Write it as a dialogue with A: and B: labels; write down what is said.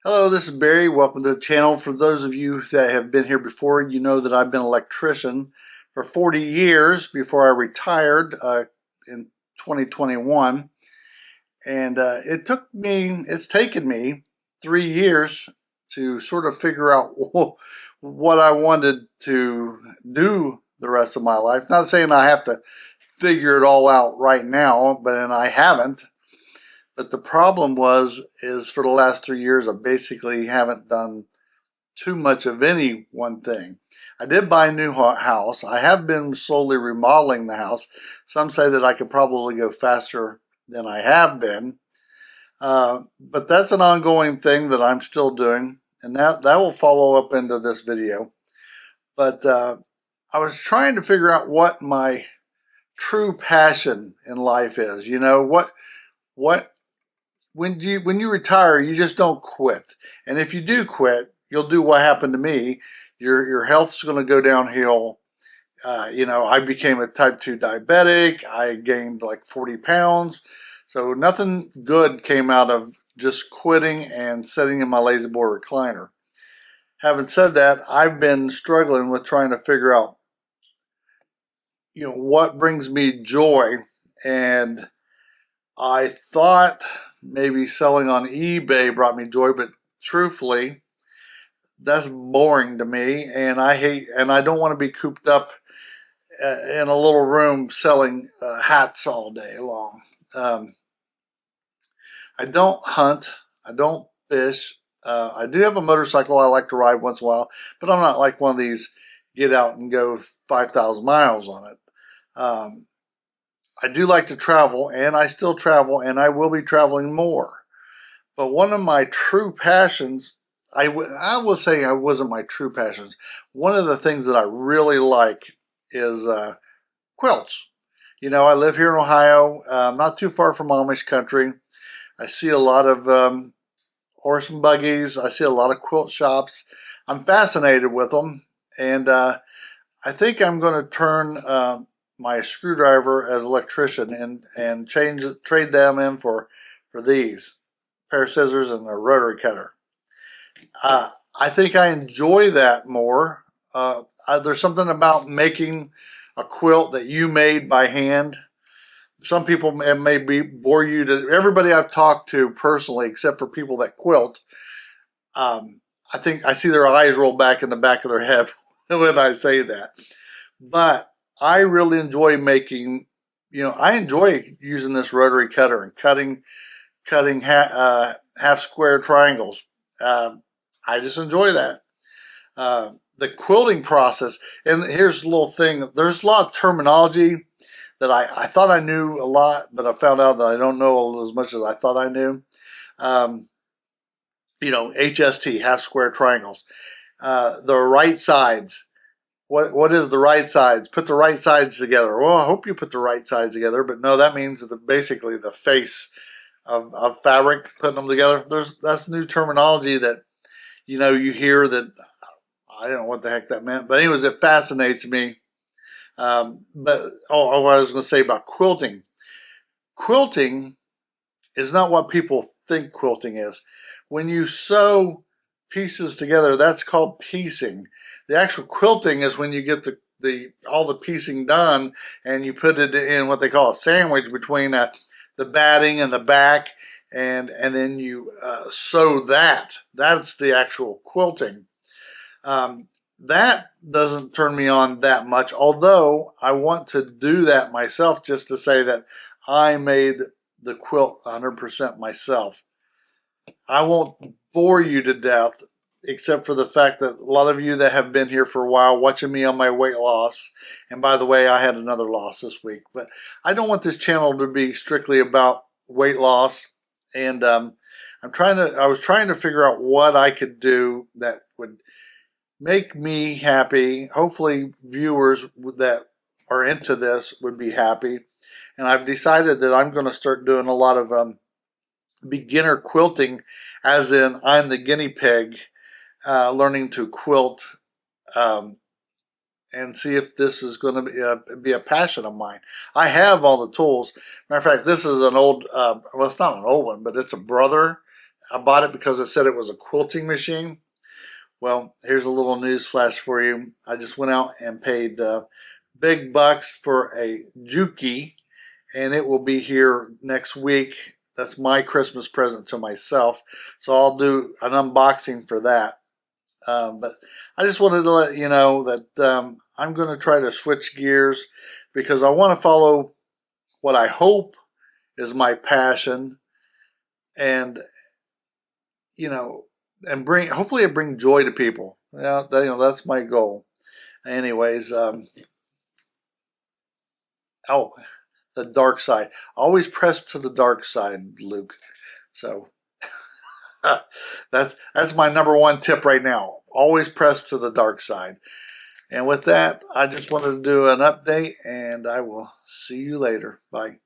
A: Hello, this is Barry. Welcome to the channel. For those of you that have been here before, you know that I've been an electrician for 40 years before I retired in 2021. And it's taken me 3 years to sort of figure out what I wanted to do the rest of my life. Not saying I have to figure it all out right now, and I haven't. But the problem is for the last 3 years, I basically haven't done too much of any one thing. I did buy a new house. I have been slowly remodeling the house. Some say that I could probably go faster than I have been. But that's an ongoing thing that I'm still doing, and that will follow up into this video. But I was trying to figure out what my true passion in life is. You know, what when you retire, you just don't quit. And if you do quit, you'll do what happened to me. Your health's going to go downhill. I became a type 2 diabetic. I gained like 40 pounds. So nothing good came out of just quitting and sitting in my lazy boy recliner. Having said that, I've been struggling with trying to figure out, what brings me joy. And I thought maybe selling on eBay brought me joy, but truthfully, that's boring to me, and I don't want to be cooped up in a little room selling hats all day long. I don't hunt. I don't fish. I do have a motorcycle I like to ride once in a while, but I'm not like one of these get out and go 5,000 miles on it. I do like to travel, and I still travel, and I will be traveling more. But one of my true passions, I will say it wasn't my true passions. One of the things that I really like is quilts. I live here in Ohio, not too far from Amish country. I see a lot of horse and buggies. I see a lot of quilt shops. I'm fascinated with them, and I think I'm going to turn my screwdriver as electrician and trade them in for these pair of scissors and a rotary cutter. I think I enjoy that more. There's something about making a quilt that you made by hand. Some people it may bore you to. Everybody I've talked to personally, except for people that quilt, I think I see their eyes roll back in the back of their head when I say that. But I really enjoy making. I enjoy using this rotary cutter and cutting half square triangles. I just enjoy that. The quilting process, and here's a little thing. There's a lot of terminology that I thought I knew a lot, but I found out that I don't know as much as I thought I knew. HST, half square triangles. The right sides. What is the right sides? Put the right sides together. Well, I hope you put the right sides together, but no, that means that basically the face of fabric, putting them together. That's new terminology that you hear that I don't know what the heck that meant. But anyways, it fascinates me. What I was going to say about quilting. Quilting is not what people think quilting is. When you sew pieces together, that's called piecing. The actual quilting is when you get all the piecing done and you put it in what they call a sandwich between the batting and the back, and then you sew that. That's the actual quilting. That doesn't turn me on that much, although I want to do that myself just to say that I made the quilt 100% myself. I won't bore you to death, except for the fact that a lot of you that have been here for a while watching me on my weight loss, and by the way, I had another loss this week, but I don't want this channel to be strictly about weight loss, and I was trying to figure out what I could do that would make me happy. Hopefully viewers that are into this would be happy, and I've decided that I'm going to start doing a lot of beginner quilting, as in I'm the guinea pig learning to quilt, and see if this is going to be a passion of mine. I have all the tools. Matter of fact, this is an old, well, it's not an old one, but it's a brother I bought it because it said it was a quilting machine. Well, here's a little news flash for you. I just went out and paid big bucks for a Juki, and it will be here next week. That's my Christmas present to myself. So I'll do an unboxing for that. But I just wanted to let you know that I'm going to try to switch gears because I want to follow what I hope is my passion, and and hopefully it bring joy to people. Yeah, that's my goal. Anyways, oh, the dark side. Always press to the dark side, Luke. So that's my number one tip right now. Always press to the dark side. And with that, I just wanted to do an update, and I will see you later. Bye.